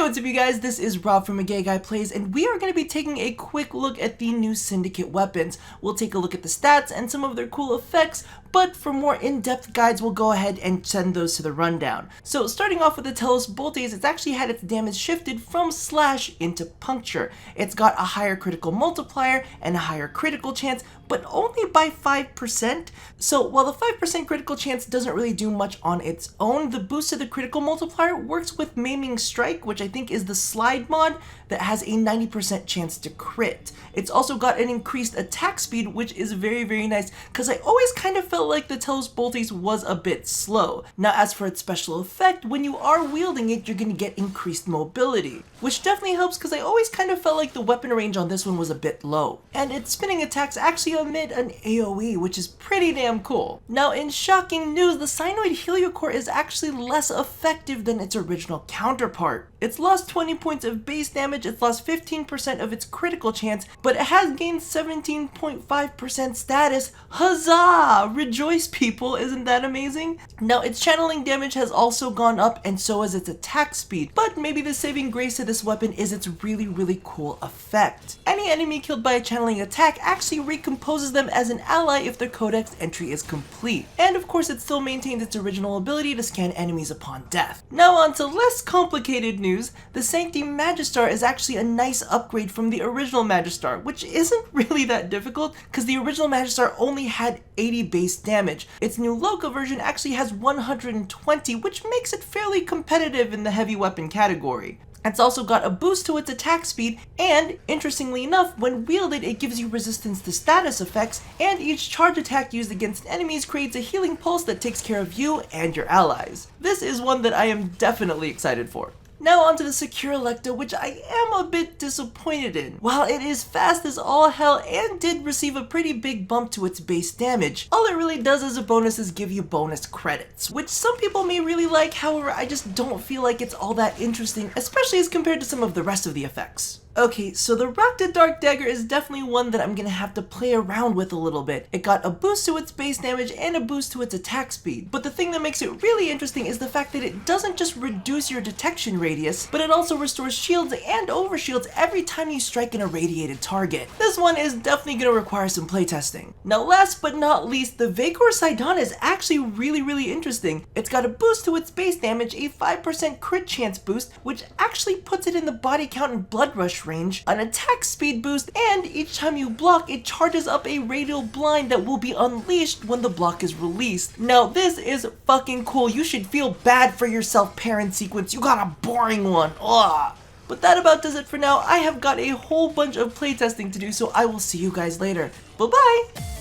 what's up you guys, this is Rob from A Gay Guy Plays, and we are going to be taking a quick look at the new Syndicate weapons. We'll take a look at the stats and some of their cool effects, but for more in-depth guides, we'll go ahead and send those to the rundown. So starting off with the Telos Boltace, it's actually had its damage shifted from slash into puncture. It's got a higher critical multiplier and a higher critical chance, but only by 5%. So while the 5% critical chance doesn't really do much on its own, the boost to the critical multiplier works with Maiming Strike, which I think is the slide mod that has a 90% chance to crit. It's also got an increased attack speed, which is very nice, because I always kind of felt like the Telos Boltace was a bit slow. Now as for its special effect, when you are wielding it, you're going to get increased mobility, which definitely helps because I always kind of felt like the weapon range on this one was a bit low. And its spinning attacks actually emit an AoE, which is pretty damn cool. Now in shocking news, the Synoid Heliocor is actually less effective than its original counterpart. It's lost 20 points of base damage, it's lost 15% of its critical chance, but it has gained 17.5% status. Huzzah! Rejoice people, isn't that amazing? Now its channeling damage has also gone up and so has its attack speed, but maybe the saving grace of this weapon is its really cool effect. Any enemy killed by a channeling attack actually recomposes them as an ally if their codex entry is complete. And of course it still maintains its original ability to scan enemies upon death. Now on to less complicated news. The Sancti Magistar is actually a nice upgrade from the original Magistar, which isn't really that difficult because the original Magistar only had 80 base damage. Its new Lecta version actually has 120, which makes it fairly competitive in the heavy weapon category. It's also got a boost to its attack speed, and interestingly enough, when wielded it gives you resistance to status effects, and each charge attack used against enemies creates a healing pulse that takes care of you and your allies. This is one that I am definitely excited for. Now onto the Secura Lecta, which I am a bit disappointed in. While it is fast as all hell and did receive a pretty big bump to its base damage, all it really does as a bonus is give you bonus credits, which some people may really like. However, I just don't feel like it's all that interesting, especially as compared to some of the rest of the effects. Okay, so the Rakta Dagger is definitely one that I'm gonna have to play around with a little bit. It got a boost to its base damage and a boost to its attack speed, but the thing that makes it really interesting is the fact that it doesn't just reduce your detection radius, but it also restores shields and overshields every time you strike an irradiated target. This one is definitely gonna require some playtesting. Now last but not least, the Vaykor Sydon is actually really interesting. It's got a boost to its base damage, a 5% crit chance boost, which actually puts it in the body count and blood rush range, an attack speed boost, and each time you block, it charges up a radial blind that will be unleashed when the block is released. Now this is fucking cool. You should feel bad for yourself, parent sequence. You got a boring one. Ugh. But that about does it for now. I have got a whole bunch of playtesting to do, so I will see you guys later. Bye bye!